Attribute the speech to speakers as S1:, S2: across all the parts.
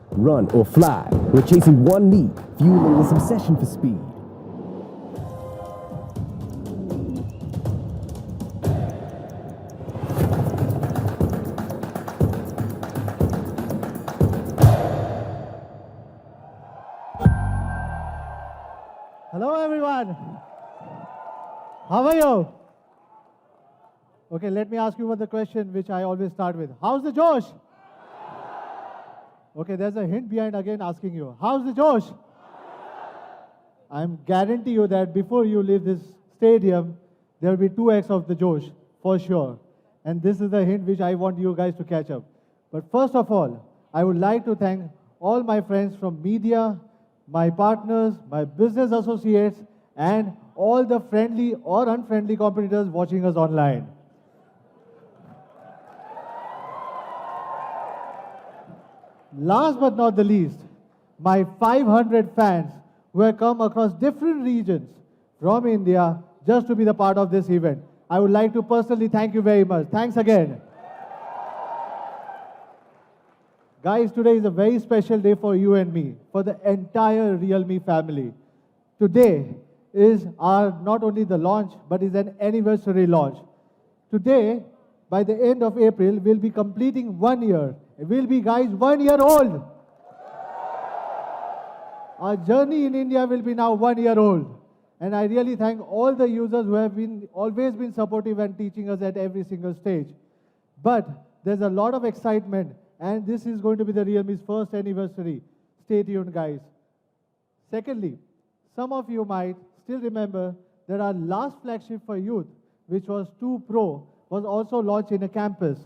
S1: Run or fly, we're chasing one need, fueling this obsession for speed.
S2: Hello, everyone. How are you? Okay, let me ask you one the question which I always start with. How's the Josh? Okay, there's a hint behind again asking you. How's the Josh? I'm guarantee you that before you leave this stadium, there will be 2x of the Josh, for sure. And this is the hint which I want you guys to catch up. But first of all, I would like to thank all my friends from media, my partners, my business associates, and all the friendly or unfriendly competitors watching us online. Last but not the least, my 500 fans who have come across different regions from India just to be the part of this event. I would like to personally thank you very much. Thanks again. Guys, today is a very special day for you and me, for the entire Realme family. Today is our not only the launch, but is an anniversary launch. Today, by the end of April, we'll be completing 1 year. We'll be, guys, 1 year old. Our journey in India will be now 1 year old. And I really thank all the users who have always been supportive and teaching us at every single stage. But there's a lot of excitement, and this is going to be the Realme's first anniversary. Stay tuned, guys. Secondly, some of you might still remember that our last flagship for youth, which was 2 Pro, was also launched in a campus.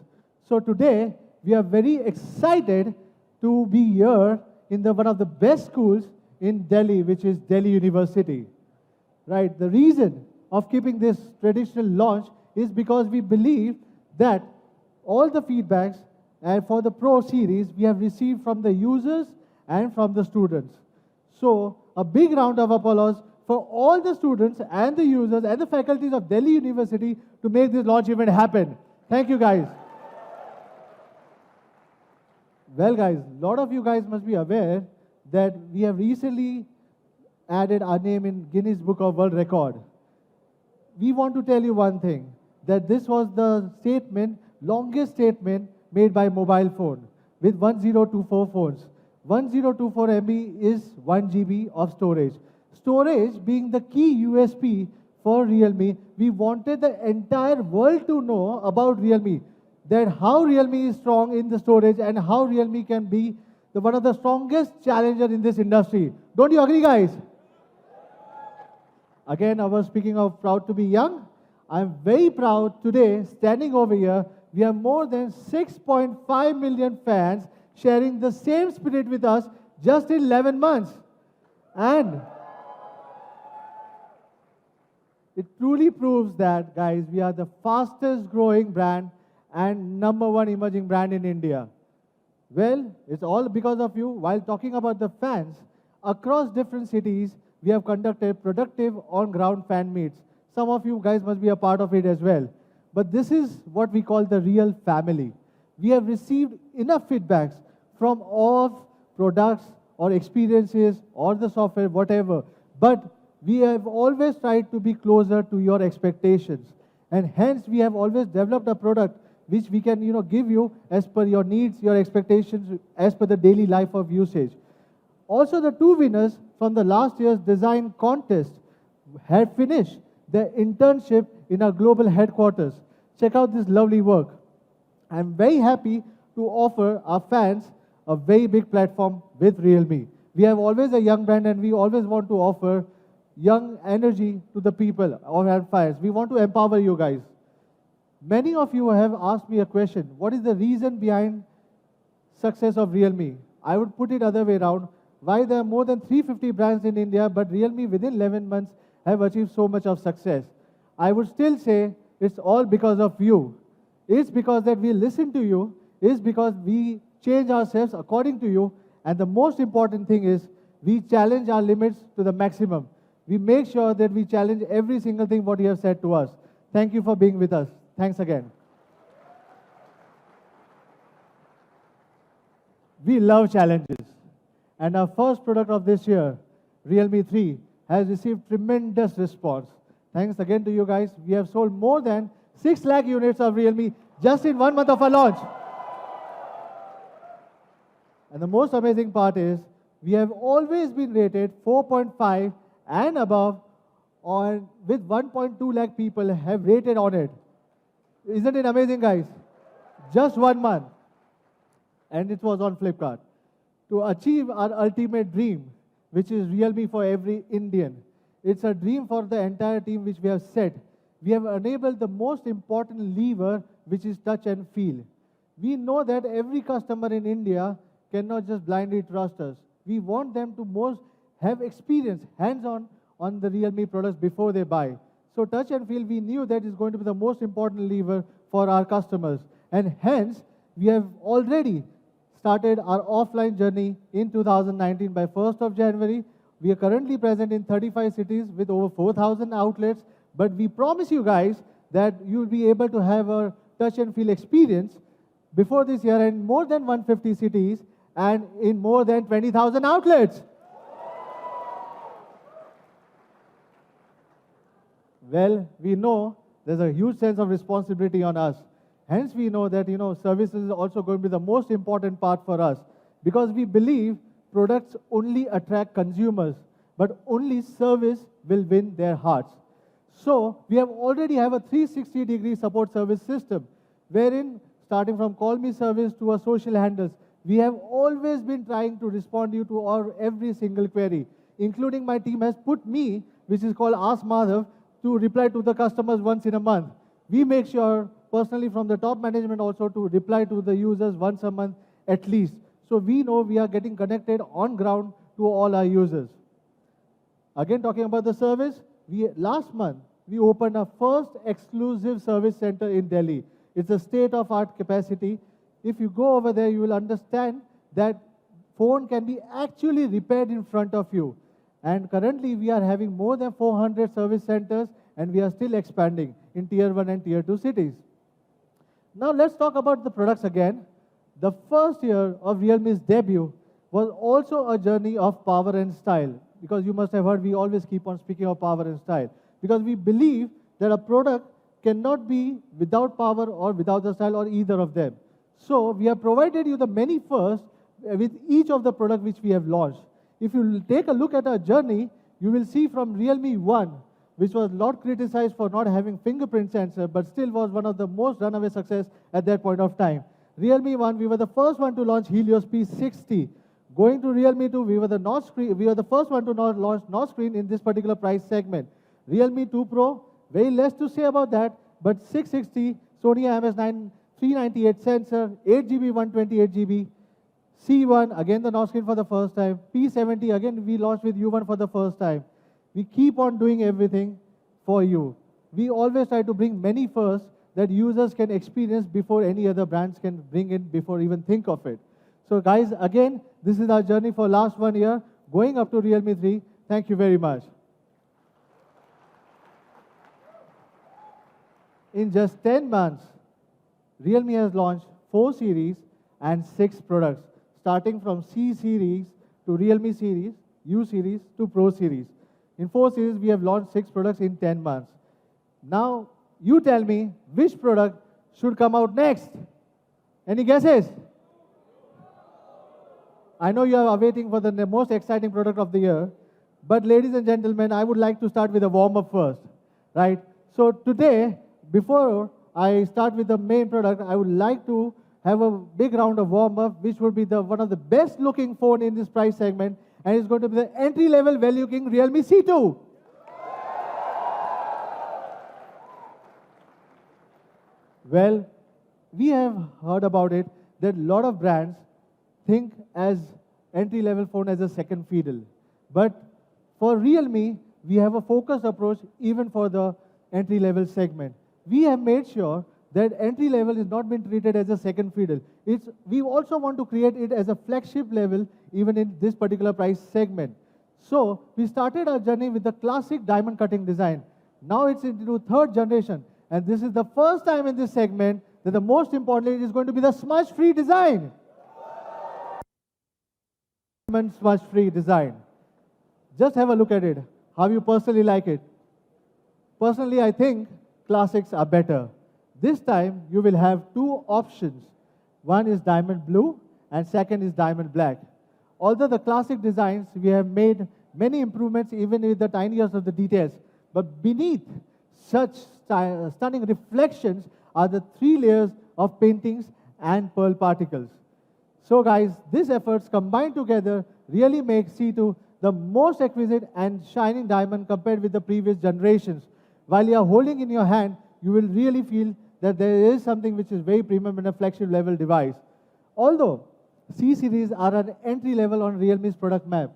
S2: So today, we are very excited to be here in one of the best schools in Delhi, which is Delhi University. Right? The reason of keeping this traditional launch is because we believe that all the feedbacks and for the Pro series we have received from the users and from the students. So a big round of applause for all the students and the users and the faculties of Delhi University to make this launch event happen. Thank you, guys. Well, guys, a lot of you guys must be aware that we have recently added our name in Guinness Book of World Record. We want to tell you one thing, that this was the longest statement made by mobile phone with 1024 phones. 1024 MB is 1 GB of storage. Storage being the key USP for Realme, we wanted the entire world to know about Realme, that how Realme is strong in the storage and how Realme can be one of the strongest challenger in this industry. Don't you agree, guys? Again, I was speaking of proud to be young. I'm very proud today, standing over here, we have more than 6.5 million fans sharing the same spirit with us just in 11 months. And it truly proves that, guys, we are the fastest growing brand and #1 emerging brand in India. Well, it's all because of you. While talking about the fans, across different cities, we have conducted productive on-ground fan meets. Some of you guys must be a part of it as well. But this is what we call the real family. We have received enough feedbacks from all products or experiences or the software, whatever. But we have always tried to be closer to your expectations. And hence, we have always developed a product which we can give you as per your needs, your expectations, as per the daily life of usage. Also, the 2 winners from the last year's design contest had finished their internship in our global headquarters. Check out this lovely work. I'm very happy to offer our fans a very big platform with Realme. We have always a young brand and we always want to offer young energy to the people, our fans. We want to empower you guys. Many of you have asked me a question. What is the reason behind success of Realme? I would put it other way around. Why there are more than 350 brands in India, but Realme within 11 months have achieved so much of success? I would still say it's all because of you. It's because that we listen to you. It's because we change ourselves according to you. And the most important thing is we challenge our limits to the maximum. We make sure that we challenge every single thing what you have said to us. Thank you for being with us. Thanks again. We love challenges. And our first product of this year, Realme 3, has received tremendous response. Thanks again to you guys. We have sold more than 6 lakh units of Realme just in 1 month of our launch. And the most amazing part is, we have always been rated 4.5 and above, with 1.2 lakh people have rated on it. Isn't it amazing, guys? Just 1 month. And it was on Flipkart. To achieve our ultimate dream, which is Realme for every Indian. It's a dream for the entire team which we have set. We have enabled the most important lever, which is touch and feel. We know that every customer in India cannot just blindly trust us. We want them to have experience, hands-on, on the Realme products before they buy. So touch and feel, we knew that is going to be the most important lever for our customers. And hence, we have already started our offline journey in 2019 by 1st of January. We are currently present in 35 cities with over 4,000 outlets. But we promise you guys that you will be able to have a touch and feel experience before this year in more than 150 cities and in more than 20,000 outlets. Well, we know there's a huge sense of responsibility on us. Hence, we know that, services is also going to be the most important part for us, because we believe products only attract consumers, but only service will win their hearts. So, we already have a 360-degree support service system, wherein, starting from call me service to our social handles, we have always been trying to respond to you to every single query, including my team has put me, which is called Ask Madhav, to reply to the customers once in a month. We make sure, personally from the top management also, to reply to the users once a month at least. So we know we are getting connected on ground to all our users. Again, talking about the service, last month, we opened our first exclusive service center in Delhi. It's a state-of-art capacity. If you go over there, you will understand that phone can be actually repaired in front of you. And currently, we are having more than 400 service centers, and we are still expanding in Tier 1 and Tier 2 cities. Now, let's talk about the products again. The first year of Realme's debut was also a journey of power and style, because you must have heard we always keep on speaking of power and style, because we believe that a product cannot be without power or without the style or either of them. So, we have provided you the many firsts with each of the products which we have launched. If you take a look at our journey, you will see from Realme 1, which was not criticized for not having fingerprint sensor, but still was one of the most runaway success at that point of time. Realme 1, we were the first one to launch Helios P60. Going to Realme 2, we were the first one to launch notch screen in this particular price segment. Realme 2 Pro, very less to say about that, but 660, Sony IMX9 398 sensor, 8GB, 128GB. C1, again the notch screen for the first time. P70, again we launched with U1 for the first time. We keep on doing everything for you. We always try to bring many firsts that users can experience before any other brands can bring in, before even think of it. So guys, again, this is our journey for last 1 year, going up to Realme 3. Thank you very much. In just 10 months, Realme has launched 4 series and 6 products, starting from C series to Realme series, U series to Pro series. In 4 series, we have launched 6 products in 10 months. Now, you tell me which product should come out next. Any guesses? I know you are awaiting for the most exciting product of the year, but ladies and gentlemen, I would like to start with a warm-up first, right? So today, before I start with the main product, I would like to have a big round of warm-up, which would be one of the best-looking phone in this price segment, and it's going to be the entry-level value king Realme C2. Well, we have heard about it that a lot of brands think as entry-level phone as a second fiddle. But for Realme, we have a focused approach even for the entry-level segment. We have made sure that entry level is not been treated as a second fiddle. We also want to create it as a flagship level even in this particular price segment. So we started our journey with the classic diamond cutting design. Now it's into 3rd generation, and this is the first time in this segment that the most importantly is going to be the smudge-free design. smudge-free design. Just have a look at it, how you personally like it. Personally, I think classics are better. This time, you will have two options. One is diamond blue, and second is diamond black. Although the classic designs, we have made many improvements even with the tiniest of the details. But beneath such stunning reflections are the 3 layers of paintings and pearl particles. So guys, these efforts combined together really make C2 the most exquisite and shining diamond compared with the previous generations. While you are holding in your hand, you will really feel that there is something which is very premium in a flagship level device. Although C series are an entry level on Realme's product map,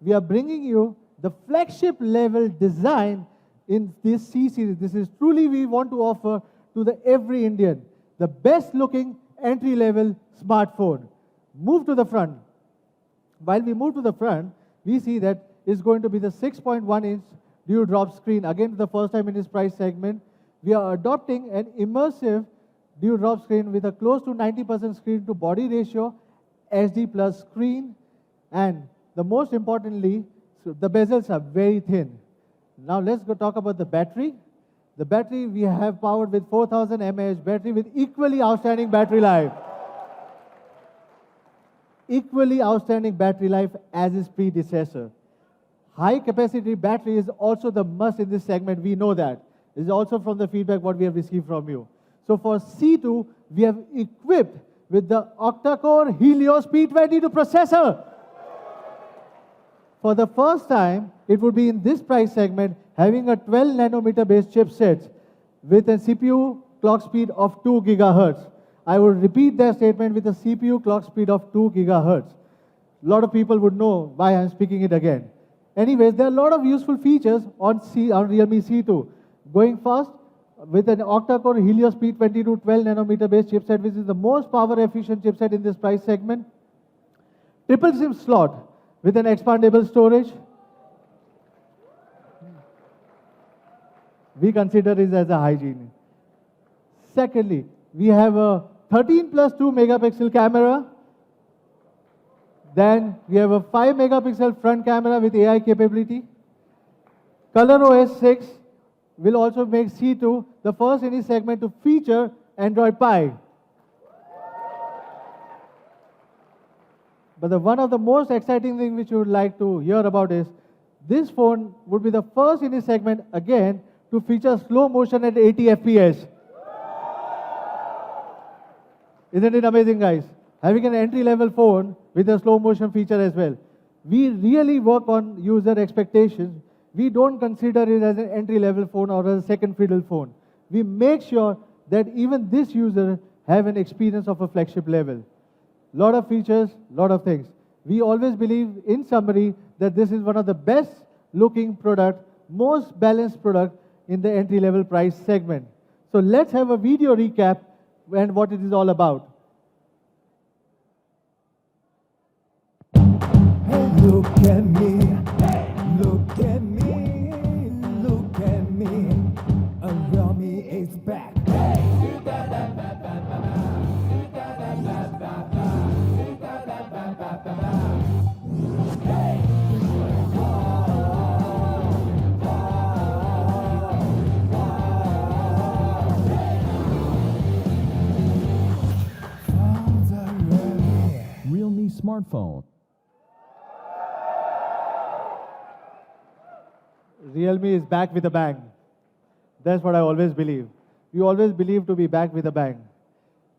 S2: we are bringing you the flagship level design in this C series. This is truly we want to offer to the every Indian, the best looking entry level smartphone. Move to the front. While we move to the front, we see that it's going to be the 6.1-inch dew-drop screen. Again, for the first time in this price segment, we are adopting an immersive dew-drop screen with a close to 90% screen to body ratio, SD plus screen, and the most importantly, the bezels are very thin. Now let's go talk about the battery. The battery we have powered with 4000 mAh battery with equally outstanding battery life. Equally outstanding battery life as its predecessor. High capacity battery is also the must in this segment, we know that. It's also from the feedback what we have received from you. So for C2, we have equipped with the octa-core Helios P22 processor. For the first time, it would be in this price segment having a 12 nanometer based chipset with a CPU clock speed of 2 gigahertz. I will repeat that statement with a CPU clock speed of 2 gigahertz. A lot of people would know why I'm speaking it again. Anyways, there are a lot of useful features on Realme C2. Going fast with an octa-core Helios P22 12 nanometer based chipset, which is the most power efficient chipset in this price segment. Triple SIM slot with an expandable storage. We consider it as a hygiene. Secondly, we have a 13 plus 2 megapixel camera. Then we have a 5 megapixel front camera with AI capability. ColorOS 6 will also make C2 the first in this segment to feature Android Pie. But one of the most exciting things which you would like to hear about is this phone would be the first in this segment again to feature slow motion at 80 FPS. Isn't it amazing, guys? Having an entry-level phone with a slow motion feature as well. We really work on user expectations. We don't consider it as an entry-level phone or as a second fiddle phone. We make sure that even this user have an experience of a flagship level. Lot of features, lot of things. We always believe, in summary, that this is one of the best looking product, most balanced product in the entry-level price segment. So let's have a video recap and what it is all about.
S3: Look at me, look at me, look at me. Realme is back.
S1: Realme smartphone.
S2: Realme is back with a bang. That's what I always believe. We always believe to be back with a bang.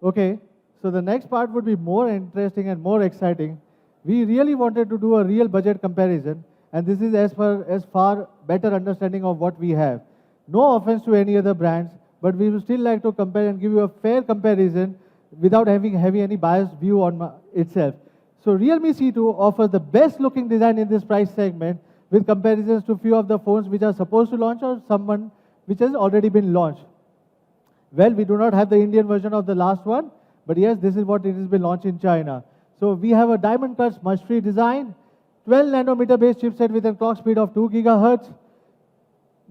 S2: Okay, so the next part would be more interesting and more exciting. We really wanted to do a real budget comparison, and this is as far better understanding of what we have. No offense to any other brands, but we would still like to compare and give you a fair comparison without having any biased view on itself. So Realme C2 offers the best looking design in this price segment with comparisons to few of the phones which are supposed to launch or someone which has already been launched. Well, we do not have the Indian version of the last one, but yes, this is what it has been launched in China. So we have a diamond cut smudge-free design, 12 nanometer based chipset with a clock speed of 2 gigahertz.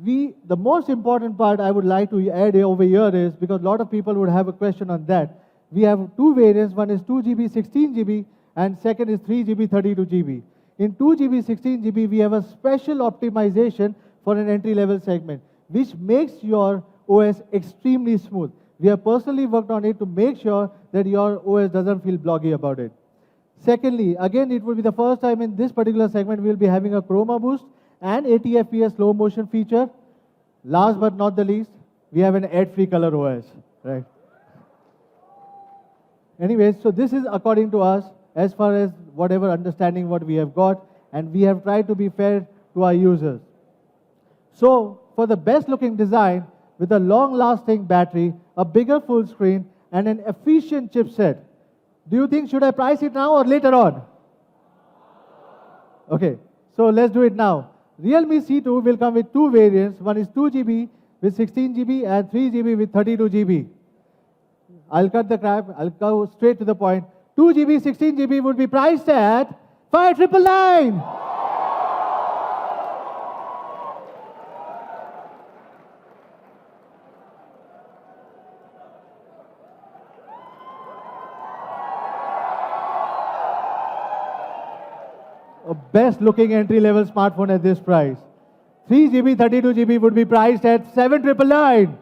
S2: The most important part I would like to add over here is, because a lot of people would have a question on that, we have two variants. One is 2 GB, 16 GB, and second is 3 GB, 32 GB. In 2 GB, 16 GB, we have a special optimization for an entry-level segment, which makes your OS extremely smooth. We have personally worked on it to make sure that your OS doesn't feel bloggy about it. Secondly, again, it will be the first time in this particular segment we'll be having a chroma boost and 80 FPS slow motion feature. Last but not the least, we have an ad-free color OS, right? Anyways, so this is according to us, as far as whatever understanding what we have got, and we have tried to be fair to our users. So, for the best looking design, with a long lasting battery, a bigger full screen, and an efficient chipset, do you think should I price it now or later on? Okay, so let's do it now. Realme C2 will come with two variants. One is 2 GB with 16 GB and 3 GB with 32 GB. I'll cut the crap, I'll go straight to the point. 2 GB, 16 GB would be priced at 5,999. A best looking entry level smartphone at this price. 3 GB, 32 GB would be priced at 7,999.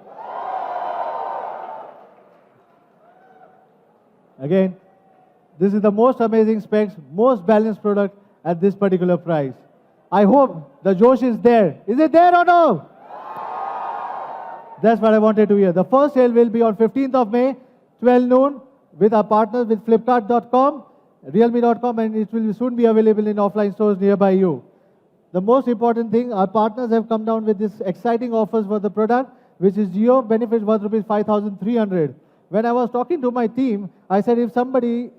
S2: Again, this is the most amazing specs, most balanced product at this particular price. I hope the Josh is there. Is it there or no? That's what I wanted to hear. The first sale will be on 15th of May, 12 noon, with our partners with Flipkart.com, Realme.com, and it will soon be available in offline stores nearby you. The most important thing, our partners have come down with this exciting offers for the product, which is Jio benefits worth rupees 5,300. When I was talking to my team, I said if somebody,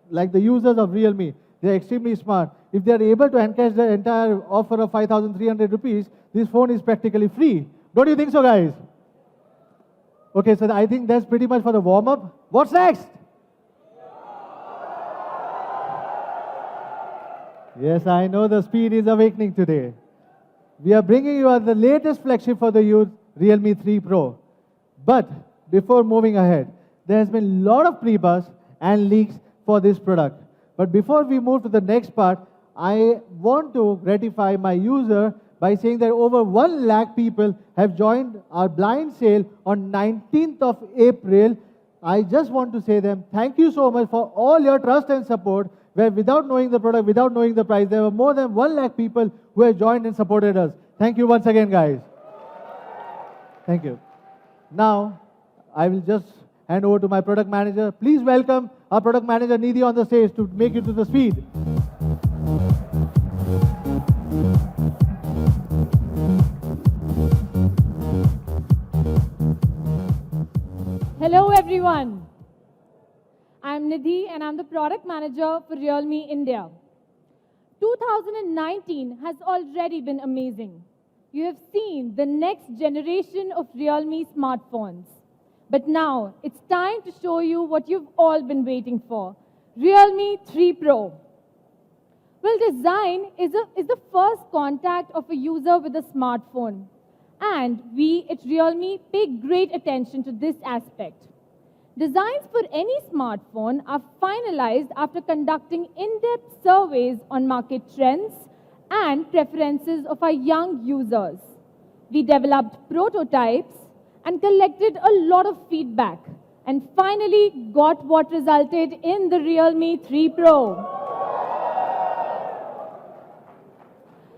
S2: like the users of Realme, they're extremely smart. If they're able to encash the entire offer of 5,300 rupees, this phone is practically free. Don't you think so, guys? Okay, so I think that's pretty much for the warm-up. What's next? Yes, I know the speed is awakening today. We are bringing you the latest flagship for the youth, Realme 3 Pro. But before moving ahead, there has been a lot of pre-buzz and leaks for this product. But before we move to the next part, I want to gratify my user by saying that over 1 lakh people have joined our blind sale on 19th of April. I just want to say them, thank you so much for all your trust and support, where without knowing the product, without knowing the price, there were more than 1 lakh people who have joined and supported us. Thank you once again, guys. Thank you. Now, I will just hand over to my product manager. Please welcome our product manager, Nidhi, on the stage to make you to the speed.
S4: Hello everyone. I'm Nidhi and I'm the product manager for Realme India. 2019 has already been amazing. You have seen the next generation of Realme smartphones. But now it's time to show you what you've all been waiting for, Realme 3 Pro. Well, design is the first contact of a user with a smartphone. And we at Realme pay great attention to this aspect. Designs for any smartphone are finalized after conducting in-depth surveys on market trends and preferences of our young users. We developed prototypes and collected a lot of feedback and finally got what resulted in the Realme 3 Pro.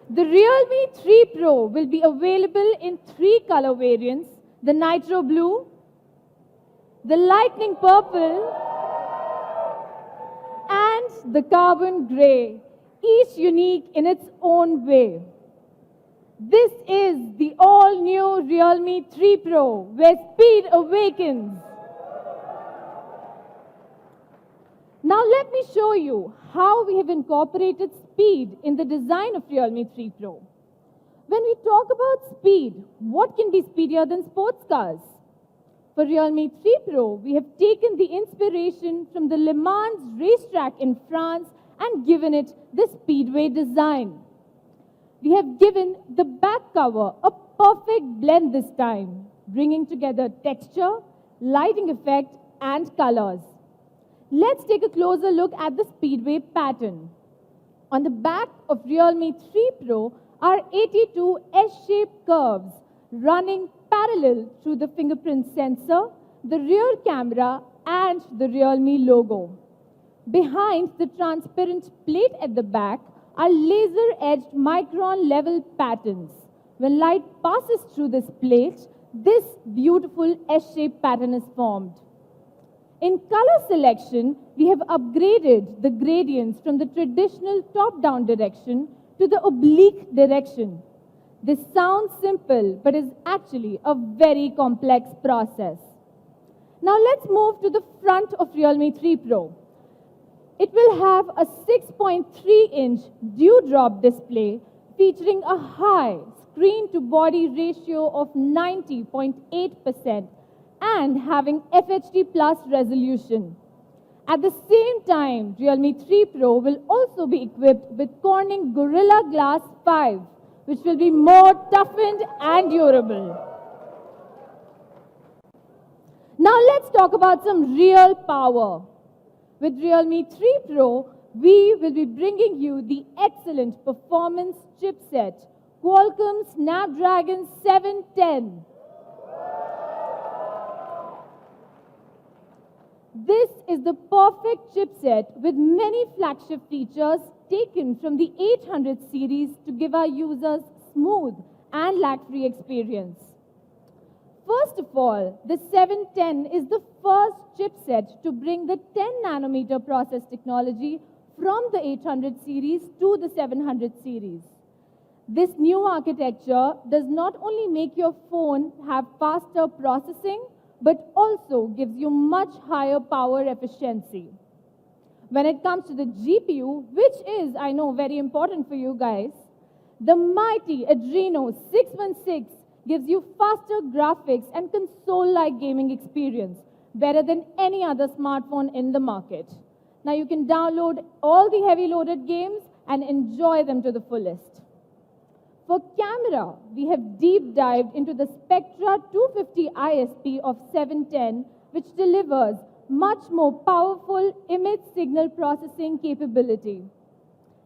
S4: The Realme 3 Pro will be available in 3 color variants, the Nitro Blue, the Lightning Purple, and the Carbon Grey, each unique in its own way. This is the all-new Realme 3 Pro, where speed awakens. Now let me show you how we have incorporated speed in the design of Realme 3 Pro. When we talk about speed, what can be speedier than sports cars? For Realme 3 Pro, we have taken the inspiration from the Le Mans racetrack in France and given it the speedway design. We have given the back cover a perfect blend this time, bringing together texture, lighting effect, and colors. Let's take a closer look at the speedway pattern. On the back of Realme 3 Pro are 82 S-shaped curves running parallel through the fingerprint sensor, the rear camera, and the Realme logo. Behind the transparent plate at the back are laser-edged micron-level patterns. When light passes through this plate, this beautiful S-shaped pattern is formed. In color selection, we have upgraded the gradients from the traditional top-down direction to the oblique direction. This sounds simple, but is actually a very complex process. Now let's move to the front of Realme 3 Pro. It will have a 6.3-inch dewdrop display featuring a high screen-to-body ratio of 90.8% and having FHD Plus resolution. At the same time, Realme 3 Pro will also be equipped with Corning Gorilla Glass 5, which will be more toughened and durable. Now let's talk about some real power. With Realme 3 Pro, we will be bringing you the excellent performance chipset, Qualcomm Snapdragon 710. This is the perfect chipset with many flagship features taken from the 800 series to give our users smooth and lag-free experience. First of all, the 710 is the first chipset to bring the 10-nanometer process technology from the 800 series to the 700 series. This new architecture does not only make your phone have faster processing, but also gives you much higher power efficiency. When it comes to the GPU, which is, I know, very important for you guys, the mighty Adreno 616 gives you faster graphics and console-like gaming experience, better than any other smartphone in the market. Now you can download all the heavy loaded games and enjoy them to the fullest. For camera, we have deep dived into the Spectra 250 ISP of 710, which delivers much more powerful image signal processing capability.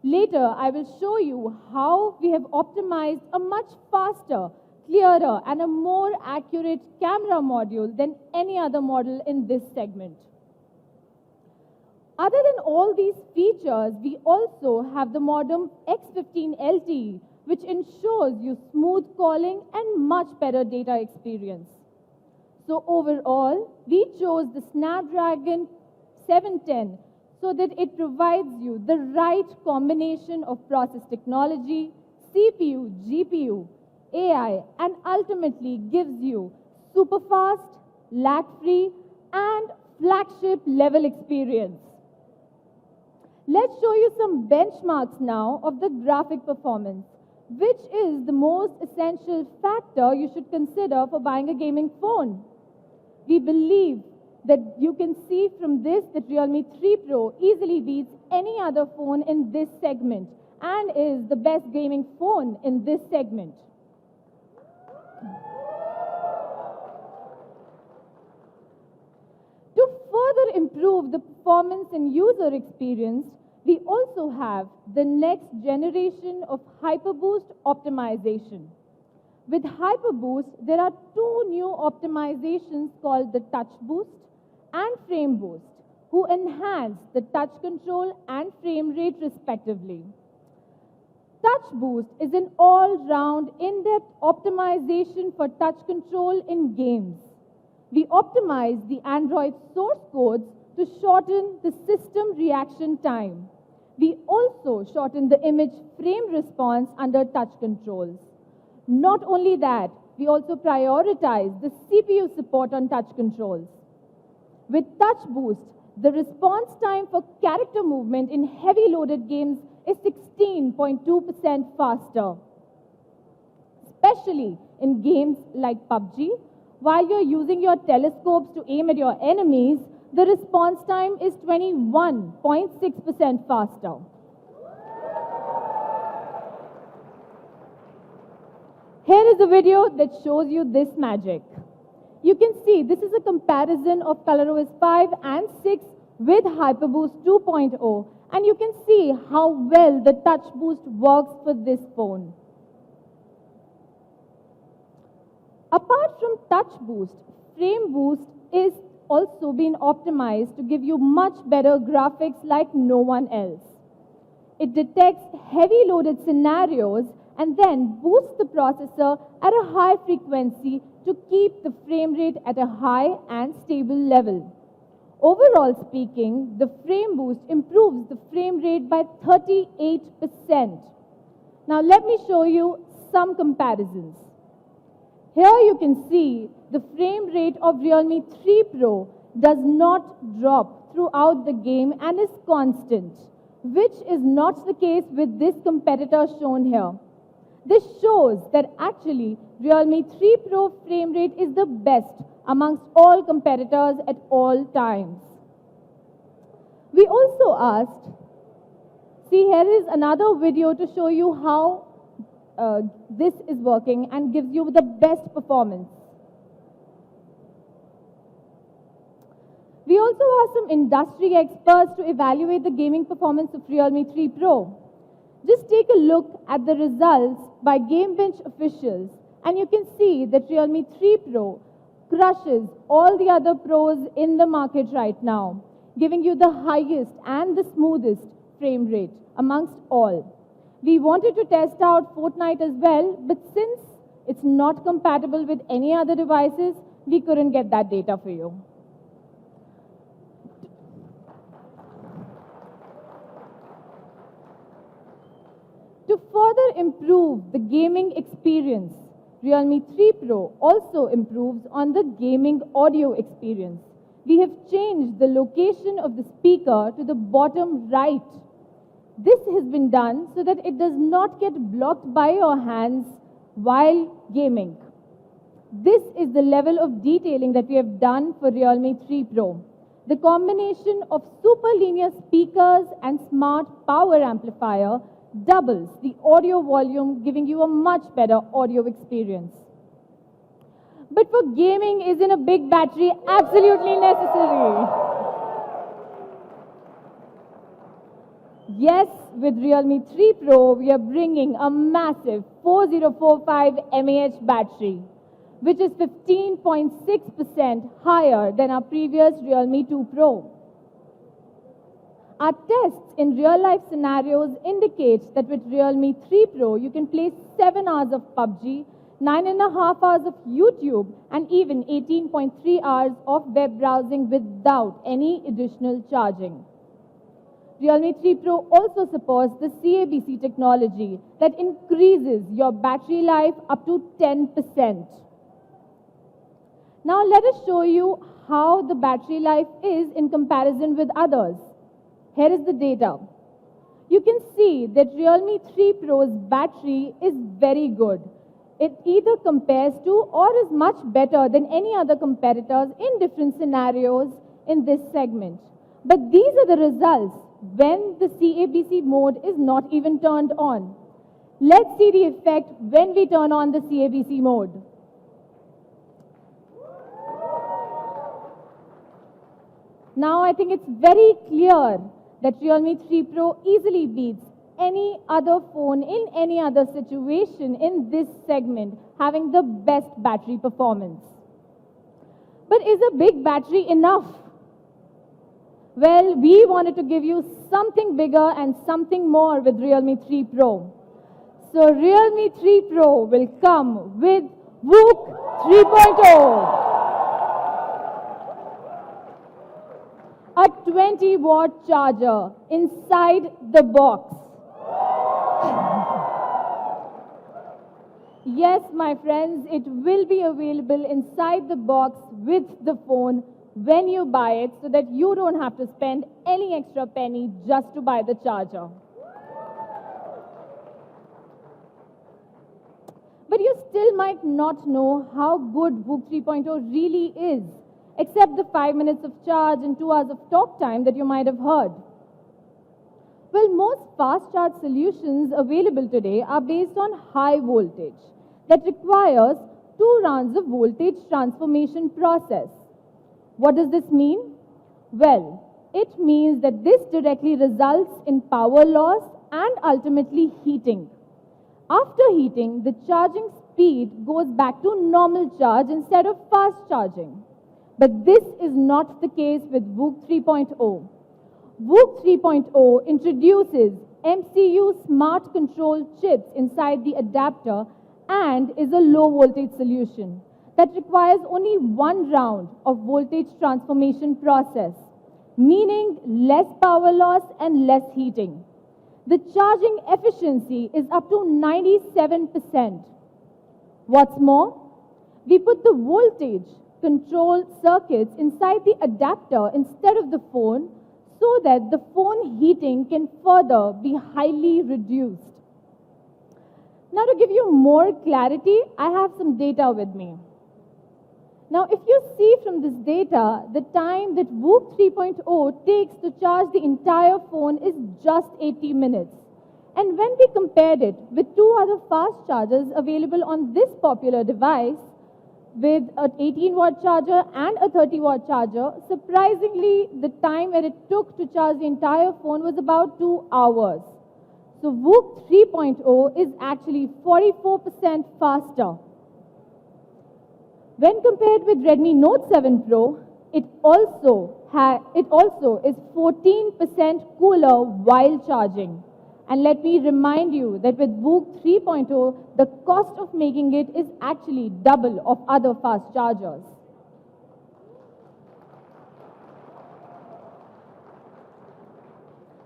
S4: Later, I will show you how we have optimized a much faster, clearer, and a more accurate camera module than any other model in this segment. Other than all these features, we also have the modem X15 LTE, which ensures you smooth calling and much better data experience. So overall, we chose the Snapdragon 710 so that it provides you the right combination of process technology, CPU, GPU, AI, and ultimately gives you super fast, lag-free, and flagship level experience. Let's show you some benchmarks now of the graphic performance, which is the most essential factor you should consider for buying a gaming phone. We believe that you can see from this that Realme 3 Pro easily beats any other phone in this segment and is the best gaming phone in this segment. To further improve the performance and user experience, we also have the next generation of HyperBoost optimization. With HyperBoost, there are two new optimizations called the Touch Boost and Frame Boost, who enhance the touch control and frame rate respectively. Touch Boost is an all-round, in-depth optimization for touch control in games. We optimize the Android source codes to shorten the system reaction time. We also shorten the image frame response under touch controls. Not only that, we also prioritize the CPU support on touch controls. With Touch Boost, the response time for character movement in heavy loaded games is 16.2% faster. Especially in games like PUBG, while you're using your telescopes to aim at your enemies, the response time is 21.6% faster. Here is a video that shows you this magic. You can see this is a comparison of ColorOS 5 and 6 with HyperBoost 2.0, and you can see how well the Touch Boost works for this phone. Apart from Touch Boost, Frame Boost is also been optimized to give you much better graphics like no one else. It detects heavy loaded scenarios and then boosts the processor at a high frequency to keep the frame rate at a high and stable level. Overall speaking, the Frame Boost improves the frame rate by 38%. Now let me show you some comparisons. Here you can see the frame rate of Realme 3 Pro does not drop throughout the game and is constant, which is not the case with this competitor shown here. This shows that actually Realme 3 Pro frame rate is the best amongst all competitors at all times. We also asked, see, here is another video to show you how this is working and gives you the best performance. We also asked some industry experts to evaluate the gaming performance of Realme 3 Pro. Just take a look at the results by GameBench officials, and you can see that Realme 3 Pro crushes all the other pros in the market right now, giving you the highest and the smoothest frame rate amongst all. We wanted to test out Fortnite as well, but since it's not compatible with any other devices, we couldn't get that data for you. To further improve the gaming experience, Realme 3 Pro also improves on the gaming audio experience. We have changed the location of the speaker to the bottom right. This has been done so that it does not get blocked by your hands while gaming. This is the level of detailing that we have done for Realme 3 Pro. The combination of super linear speakers and smart power amplifier doubles the audio volume, giving you a much better audio experience. But for gaming, isn't a big battery absolutely necessary? Yes, with Realme 3 Pro, we are bringing a massive 4045 mAh battery, which is 15.6% higher than our previous Realme 2 Pro. Our tests in real-life scenarios indicate that with Realme 3 Pro, you can play 7 hours of PUBG, 9.5 hours of YouTube, and even 18.3 hours of web browsing without any additional charging. Realme 3 Pro also supports the CABC technology that increases your battery life up to 10%. Now let us show you how the battery life is in comparison with others. Here is the data. You can see that Realme 3 Pro's battery is very good. It either compares to or is much better than any other competitors in different scenarios in this segment. But these are the results when the CABC mode is not even turned on. Let's see the effect when we turn on the CABC mode. Now I think it's very clear that Realme 3 Pro easily beats any other phone in any other situation in this segment, having the best battery performance. But is a big battery enough? Well, we wanted to give you something bigger and something more with Realme 3 Pro. So Realme 3 Pro will come with VOOC 3.0. A 20-watt charger inside the box. Yes, my friends, it will be available inside the box with the phone when you buy it, so that you don't have to spend any extra penny just to buy the charger. But you still might not know how good VOOC 3.0 really is, except the 5 minutes of charge and 2 hours of talk time that you might have heard. Well, most fast charge solutions available today are based on high voltage that requires 2 rounds of voltage transformation process. What does this mean? Well, it means that this directly results in power loss and ultimately heating. After heating, the charging speed goes back to normal charge instead of fast charging. But this is not the case with VOOC 3.0. VOOC 3.0 introduces MCU smart control chips inside the adapter and is a low voltage solution that requires only one round of voltage transformation process, meaning less power loss and less heating. The charging efficiency is up to 97%. What's more, we put the voltage control circuits inside the adapter instead of the phone so that the phone heating can further be highly reduced. Now, to give you more clarity, I have some data with me. Now, if you see from this data, the time that VOOC 3.0 takes to charge the entire phone is just 80 minutes. And when we compared it with two other fast chargers available on this popular device, with an 18-watt charger and a 30-watt charger, surprisingly, the time that it took to charge the entire phone was about 2 hours. So VOOC 3.0 is actually 44% faster. When compared with Redmi Note 7 Pro, it also is 14% cooler while charging. And let me remind you that with VOOC 3.0, the cost of making it is actually double of other fast chargers.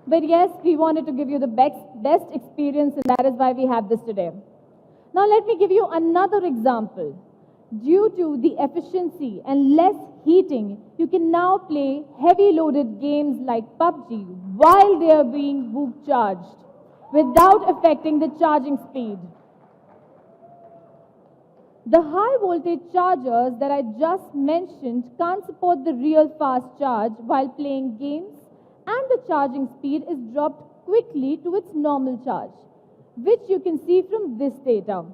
S4: But yes, we wanted to give you the best experience, and that is why we have this today. Now let me give you another example. Due to the efficiency and less heating, you can now play heavy loaded games like PUBG while they are being VOOC charged without affecting the charging speed. The high voltage chargers that I just mentioned can't support the real fast charge while playing games, and the charging speed is dropped quickly to its normal charge, which you can see from this data.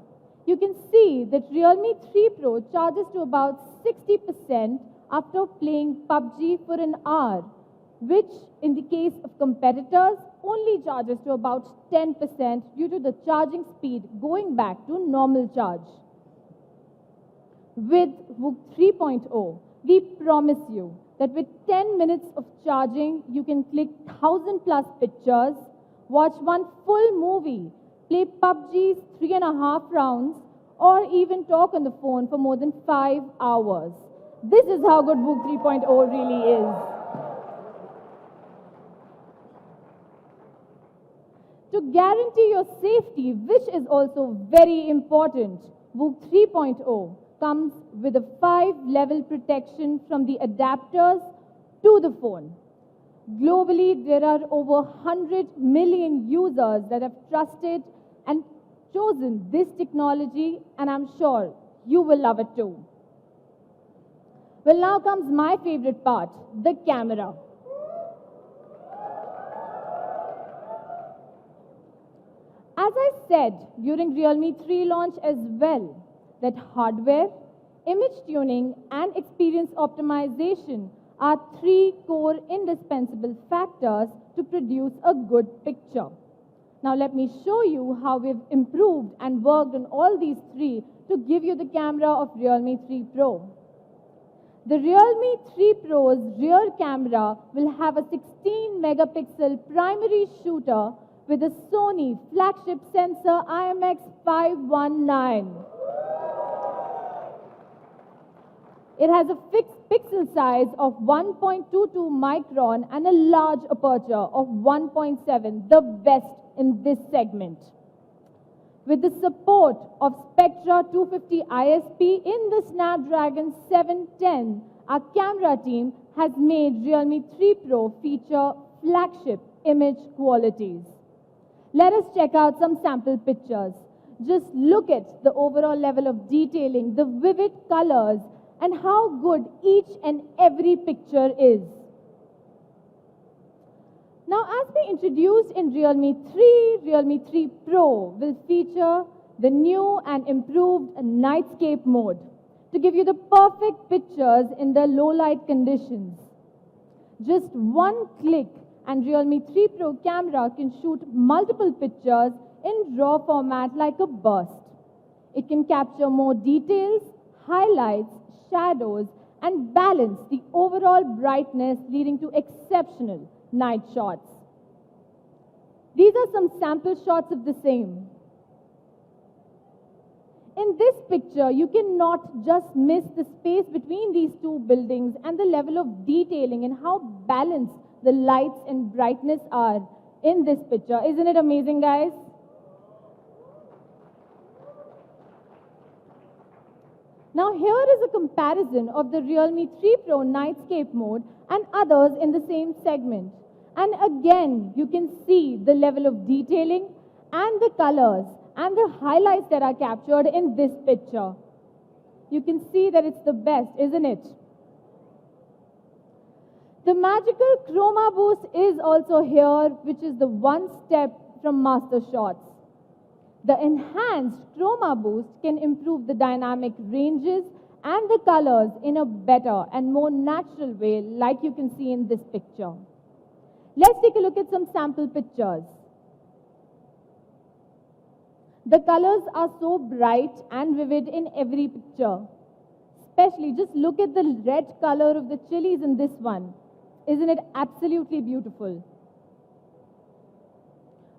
S4: You can see that Realme 3 Pro charges to about 60% after playing PUBG for an hour, which in the case of competitors only charges to about 10% due to the charging speed going back to normal charge. With VOOC 3.0, we promise you that with 10 minutes of charging, you can click 1,000+ pictures, watch one full movie, play PUBG's 3.5 rounds, or even talk on the phone for more than 5 hours. This is how good VOOC 3.0 really is. To guarantee your safety, which is also very important, VOOC 3.0 comes with a 5-level protection from the adapters to the phone. Globally, there are over 100 million users that have trusted and chosen this technology, and I'm sure you will love it too. Well, now comes my favorite part, the camera. As I said during Realme 3 launch as well, that hardware, image tuning, and experience optimization are 3 core indispensable factors to produce a good picture. Now let me show you how we've improved and worked on all these 3 to give you the camera of Realme 3 Pro. The Realme 3 Pro's rear camera will have a 16-megapixel primary shooter with a Sony flagship sensor IMX519. It has a fixed pixel size of 1.22 micron and a large aperture of 1.7, the best in this segment. With the support of Spectra 250 ISP in the Snapdragon 710, our camera team has made Realme 3 Pro feature flagship image qualities. Let us check out some sample pictures. Just look at the overall level of detailing, the vivid colors, and how good each and every picture is. Now, as we introduced in Realme 3 Pro will feature the new and improved Nightscape mode to give you the perfect pictures in the low light conditions. Just one click and Realme 3 Pro camera can shoot multiple pictures in RAW format like a burst. It can capture more details, highlights, shadows, and balance the overall brightness, leading to exceptional night shots. These are some sample shots of the same. In this picture, you cannot just miss the space between these two buildings and the level of detailing and how balanced the lights and brightness are in this picture. Isn't it amazing, guys? Now here is a comparison of the Realme 3 Pro Nightscape mode and others in the same segment. And again, you can see the level of detailing and the colors and the highlights that are captured in this picture. You can see that it's the best, isn't it? The magical Chroma Boost is also here, which is the one step from Master Shots. The enhanced Chroma Boost can improve the dynamic ranges and the colors in a better and more natural way, like you can see in this picture. Let's take a look at some sample pictures. The colors are so bright and vivid in every picture. Especially, just look at the red color of the chilies in this one. Isn't it absolutely beautiful?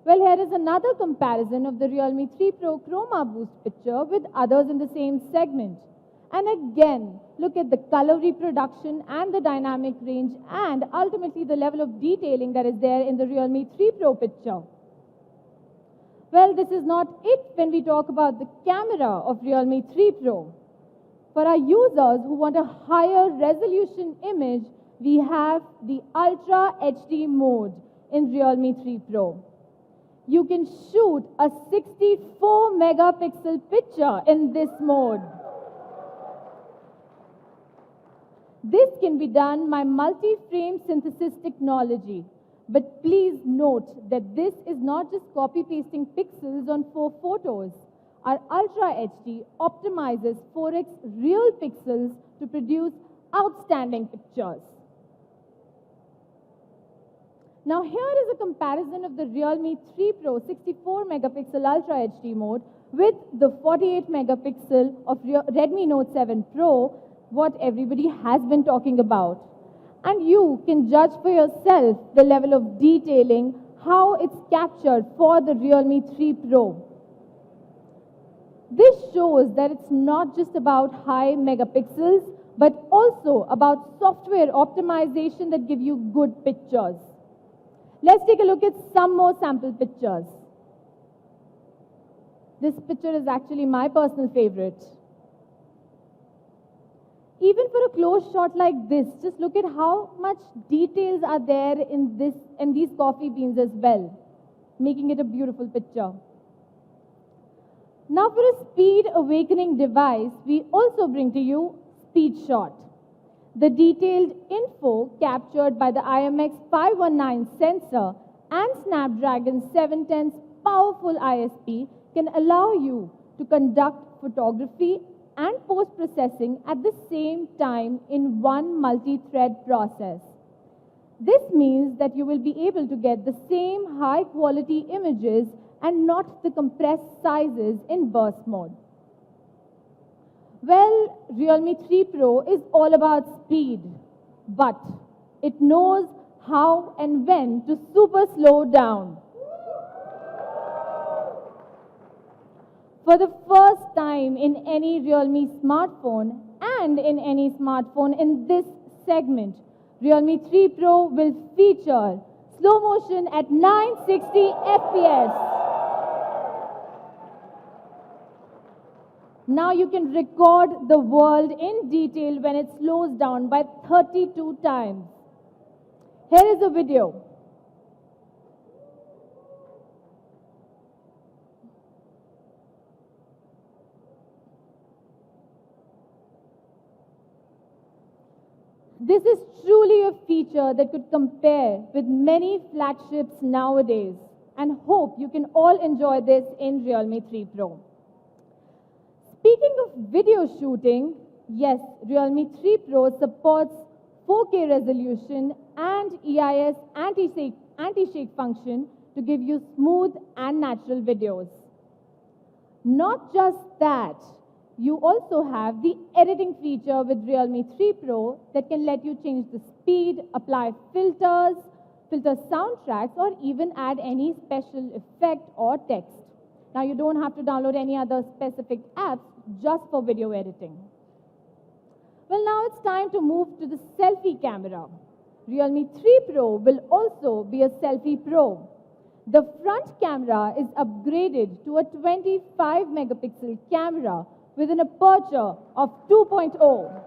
S4: Well, here is another comparison of the Realme 3 Pro Chroma Boost picture with others in the same segment. And again, look at the color reproduction and the dynamic range and ultimately the level of detailing that is there in the Realme 3 Pro picture. Well, this is not it when we talk about the camera of Realme 3 Pro. For our users who want a higher resolution image, we have the Ultra HD mode in Realme 3 Pro. You can shoot a 64 megapixel picture in this mode. This can be done by multi-frame synthesis technology. But please note that this is not just copy-pasting pixels on 4 photos. Our Ultra HD optimizes 4x real pixels to produce outstanding pictures. Now here is a comparison of the Realme 3 Pro 64 megapixel Ultra HD mode with the 48 megapixel of Redmi Note 7 Pro, what everybody has been talking about. And you can judge for yourself the level of detailing, how it's captured for the Realme 3 Pro. This shows that it's not just about high megapixels, but also about software optimization that give you good pictures. Let's take a look at some more sample pictures. This picture is actually my personal favorite. Even for a close shot like this, just look at how much details are there in these coffee beans as well, making it a beautiful picture. Now for a speed awakening device, we also bring to you Speed Shot. The detailed info captured by the IMX519 sensor and Snapdragon 710's powerful ISP can allow you to conduct photography and post-processing at the same time in one multi-thread process. This means that you will be able to get the same high-quality images and not the compressed sizes in burst mode. Well, Realme 3 Pro is all about speed, but it knows how and when to super slow down. For the first time in any Realme smartphone and in any smartphone in this segment, Realme 3 Pro will feature slow motion at 960 FPS. Now you can record the world in detail when it slows down by 32 times. Here is a video. This is truly a feature that could compare with many flagships nowadays, and hope you can all enjoy this in Realme 3 Pro. Speaking of video shooting, yes, Realme 3 Pro supports 4K resolution and EIS anti-shake function to give you smooth and natural videos. Not just that, you also have the editing feature with Realme 3 Pro that can let you change the speed, apply filters, filter soundtracks, or even add any special effect or text. Now, you don't have to download any other specific apps just for video editing. Well, now it's time to move to the selfie camera. Realme 3 Pro will also be a selfie pro. The front camera is upgraded to a 25 megapixel camera with an aperture of 2.0.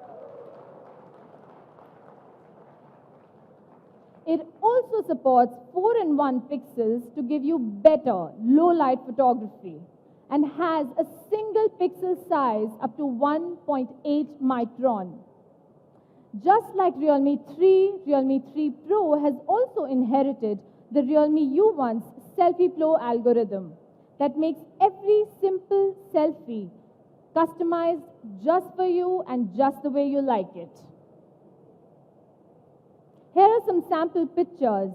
S4: It also supports 4-in-1 pixels to give you better low-light photography and has a single pixel size up to 1.8 micron. Just like Realme 3, Realme 3 Pro has also inherited the Realme U1's Selfie Pro algorithm that makes every simple selfie customized just for you and just the way you like it. Here are some sample pictures.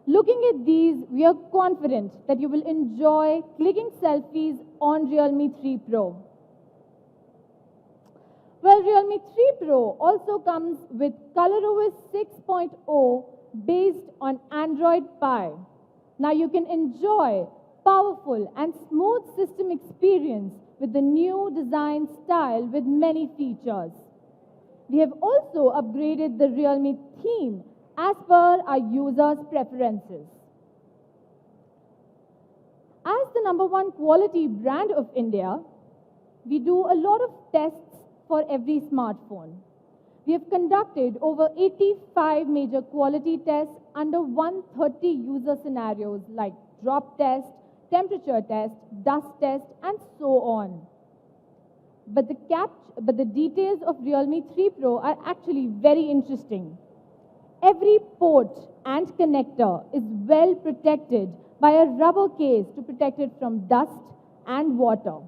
S4: Looking at these, we are confident that you will enjoy clicking selfies on Realme 3 Pro. Well, Realme 3 Pro also comes with ColorOS 6.0 based on Android Pie. Now you can enjoy powerful and smooth system experience with the new design style with many features. We have also upgraded the Realme theme as per our users' preferences. As the #1 quality brand of India, we do a lot of tests for every smartphone. We have conducted over 85 major quality tests under 130 user scenarios like drop test, temperature test, dust test, and so on. But the details of Realme 3 Pro are actually very interesting. Every port and connector is well protected by a rubber case to protect it from dust and water.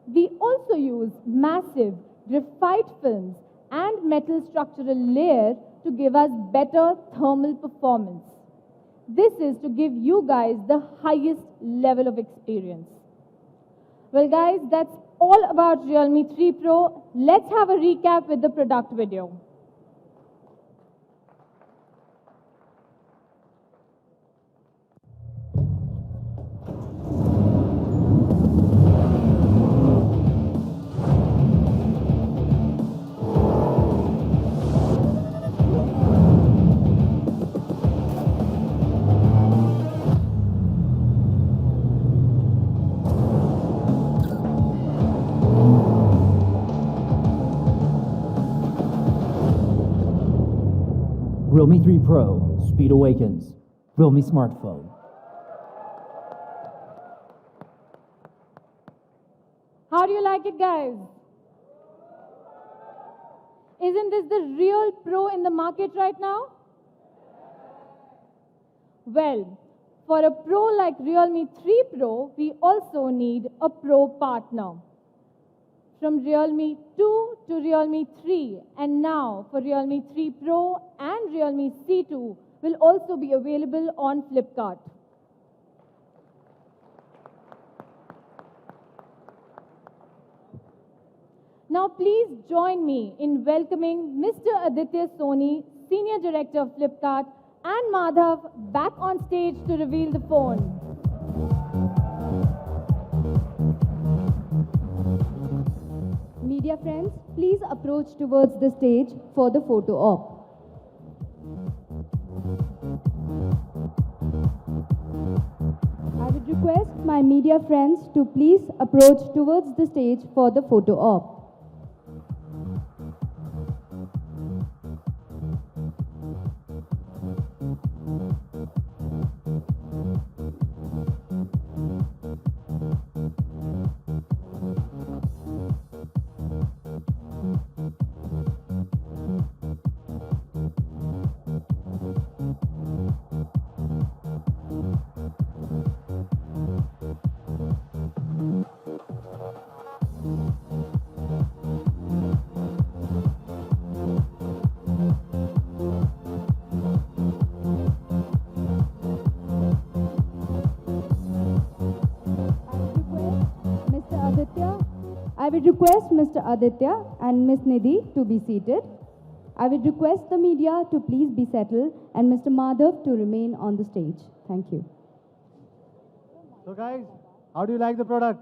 S4: We also use massive graphite films and metal structural layer to give us better thermal performance. This is to give you guys the highest level of experience. Well, guys, that's all about Realme 3 Pro. Let's have a recap with the product video.
S5: Realme 3 Pro, speed awakens. Realme smartphone.
S4: How do you like it, guys? Isn't this the real pro in the market right now? Well, for a pro like Realme 3 Pro, we also need a pro partner. From Realme 2 to Realme 3, and now for Realme 3 Pro and Realme C2 will also be available on Flipkart. Now please join me in welcoming Mr. Aditya Soni, Senior Director of Flipkart, and Madhav back on stage to reveal the phone.
S6: Media friends, please approach towards the stage for the photo op. I would request my media friends to please approach towards the stage for the photo op. I would request Mr. Aditya and Ms. Nidhi to be seated. I would request the media to please be settled and Mr. Madhav to remain on the stage. Thank you.
S2: So guys, how do you like the product?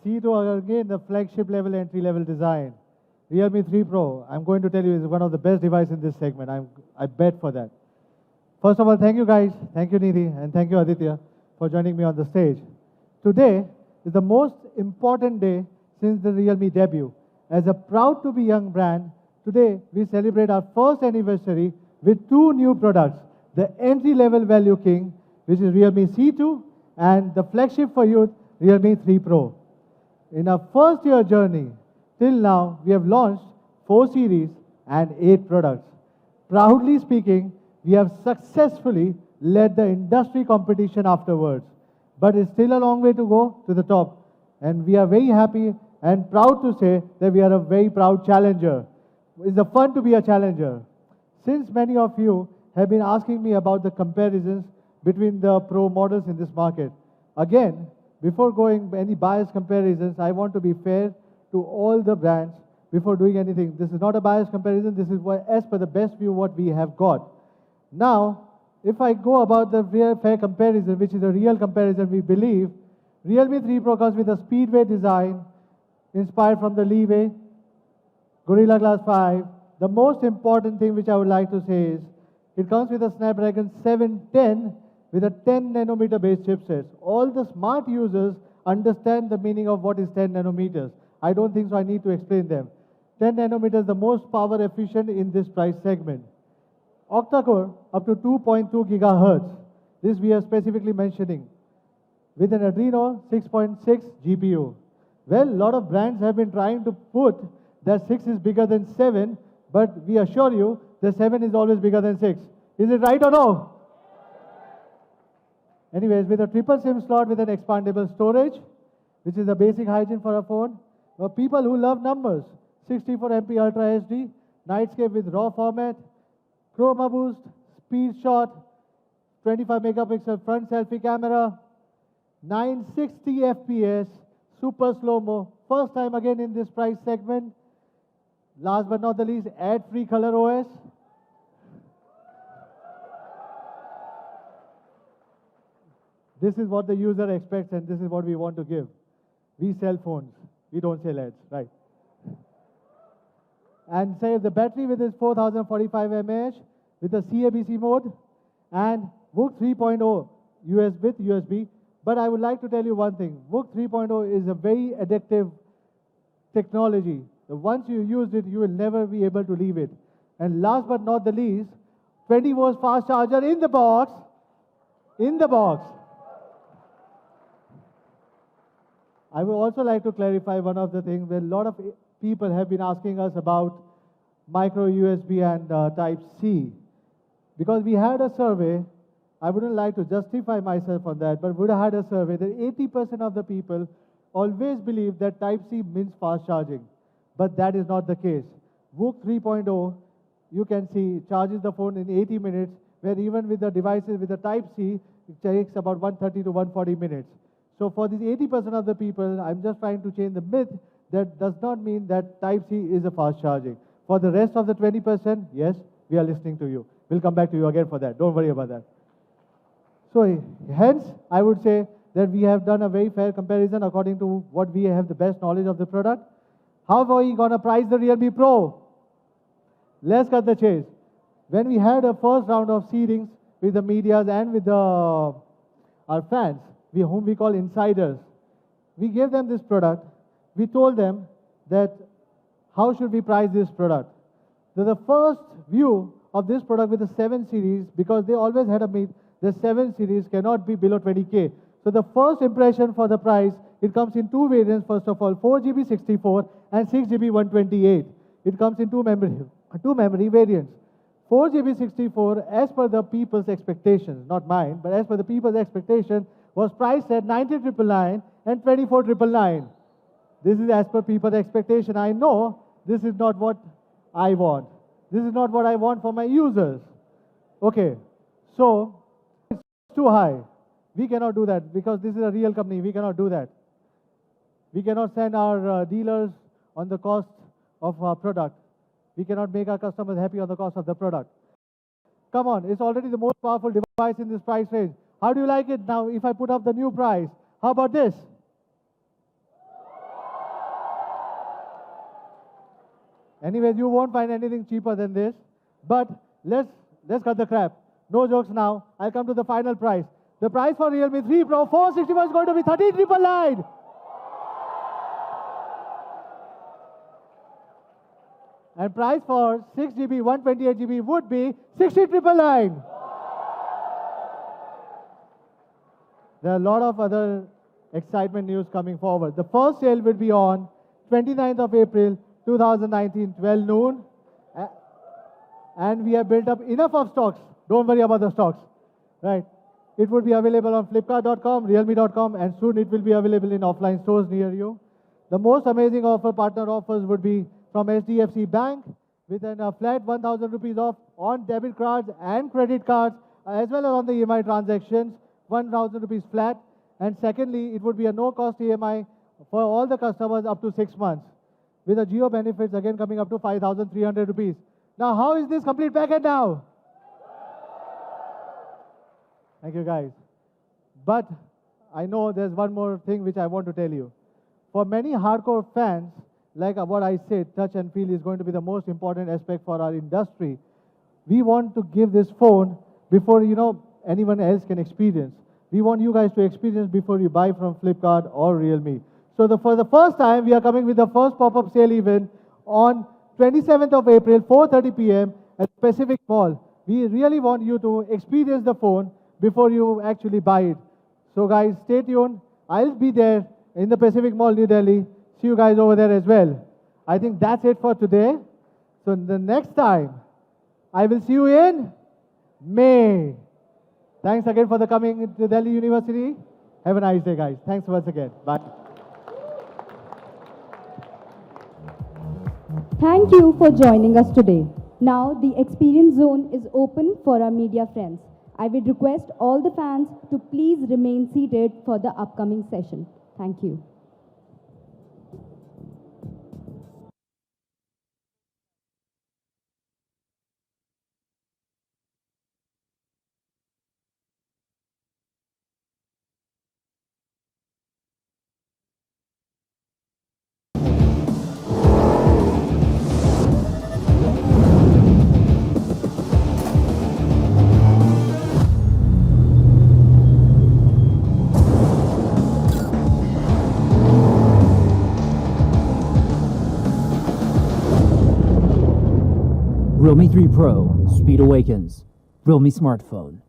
S2: C2 again, the flagship level, entry level design. Realme 3 Pro, I'm going to tell you, is one of the best devices in this segment. I bet for that. First of all, thank you guys. Thank you Nidhi and thank you Aditya for joining me on the stage. Today is the most important day since the Realme debut. As a proud to be young brand, today we celebrate our first anniversary with two new products. The entry level value king, which is Realme C2, and the flagship for youth, Realme 3 Pro. In our first year journey, till now, we have launched 4 series and 8 products. Proudly speaking, we have successfully led the industry competition afterwards. But it's still a long way to go to the top. And we are very happy and proud to say that we are a very proud challenger. It's a fun to be a challenger. Since many of you have been asking me about the comparisons between the Pro models in this market. Again, before going any biased comparisons, I want to be fair to all the brands before doing anything. This is not a biased comparison. This is what, as per the best view what we have got. Now, if I go about the real fair comparison, which is a real comparison, we believe Realme 3 Pro comes with a speedway design inspired from the Leeway, Gorilla Glass 5. The most important thing which I would like to say is it comes with a Snapdragon 710 with a 10 nanometer based chipset. All the smart users understand the meaning of what is 10 nanometers. I don't think so I need to explain them. 10 nanometers, the most power efficient in this price segment. Octa-core up to 2.2 gigahertz. This we are specifically mentioning. With an Adreno 6.6 GPU. Well, a lot of brands have been trying to put that 6 is bigger than 7, but we assure you the 7 is always bigger than 6. Is it right or no? Anyways, with a triple SIM slot with an expandable storage, which is a basic hygiene for a phone. For people who love numbers, 64 MP Ultra HD, Nightscape with RAW format, Chroma Boost, Speed Shot, 25 megapixel front selfie camera, 960 FPS, super slow-mo, first time again in this price segment. Last but not the least, ad-free color OS. This is what the user expects and this is what we want to give. We sell phones, we don't sell ads, right? And say the battery with its 4045 mAh with a CABC mode and VOOC 3.0 with USB. But I would like to tell you one thing, VOOC 3.0 is a very addictive technology. Once you use it, you will never be able to leave it. And last but not the least, 20 volts fast charger in the box. In the box. I would also like to clarify one of the things where a lot of people have been asking us about micro USB and Type-C. Because we had a survey, I wouldn't like to justify myself on that, but would have had a survey that 80% of the people always believe that Type-C means fast charging. But that is not the case. VOOC 3.0, you can see, charges the phone in 80 minutes, where even with the devices with the Type-C, it takes about 130 to 140 minutes. So for these 80% of the people, I'm just trying to change the myth. That does not mean that Type-C is a fast charging. For the rest of the 20%, yes, we are listening to you. We'll come back to you again for that. Don't worry about that. So hence, I would say that we have done a very fair comparison according to what we have the best knowledge of the product. How are we going to price the Realme Pro? Let's cut the chase. When we had a first round of seedings with the medias and with our fans, whom we call insiders, we gave them this product. We told them that how should we price this product. So the first view of this product with the 7 series, because they always had a myth, the 7 series cannot be below 20K. So the first impression for the price, it comes in 2 variants, first of all, 4GB 64 and 6GB 128. It comes in two memory variants. 4GB 64, as per the people's expectations, not mine, but as per the people's expectation, was priced at 19,999 and 24,999. This is as per people's expectation. I know this is not what I want. This is not what I want for my users. Okay, so it's too high. We cannot do that because this is a real company. We cannot do that. We cannot send our dealers on the cost of our product. We cannot make our customers happy on the cost of the product. Come on, it's already the most powerful device in this price range. How do you like it now if I put up the new price? How about this? Anyways, you won't find anything cheaper than this. But let's cut the crap. No jokes now. I'll come to the final price. The price for Realme 3 Pro 461 is going to be 13,999. And price for 6GB, 128GB would be 60,999. There are a lot of other excitement news coming forward. The first sale will be on 29th of April, 2019, 12 noon. And we have built up enough of stocks. Don't worry about the stocks. Right? It would be available on Flipkart.com, Realme.com, and soon it will be available in offline stores near you. The most amazing offer, partner offers, would be from SDFC Bank with a flat 1,000 rupees off on debit cards and credit cards, as well as on the EMI transactions, 1,000 rupees flat. And secondly, it would be a no-cost EMI for all the customers up to 6 months, with a Jio benefits again coming up to 5,300 rupees. Now, how is this complete package now? Thank you, guys. But I know there's one more thing which I want to tell you. For many hardcore fans, like what I said, touch and feel is going to be the most important aspect for our industry. We want to give this phone before, anyone else can experience. We want you guys to experience before you buy from Flipkart or Realme. So for the first time, we are coming with the first pop-up sale event on 27th of April, 4:30 p.m. at Pacific Mall. We really want you to experience the phone before you actually buy it. So guys, stay tuned. I'll be there in the Pacific Mall, New Delhi. See you guys over there as well. I think that's it for today. So the next time, I will see you in May. Thanks again for coming to Delhi University. Have a nice day, guys. Thanks once again. Bye.
S6: Thank you for joining us today. Now the experience zone is open for our media friends. I would request all the fans to please remain seated for the upcoming session. Thank you.
S5: Realme 3 Pro, speed awakens. Realme smartphone.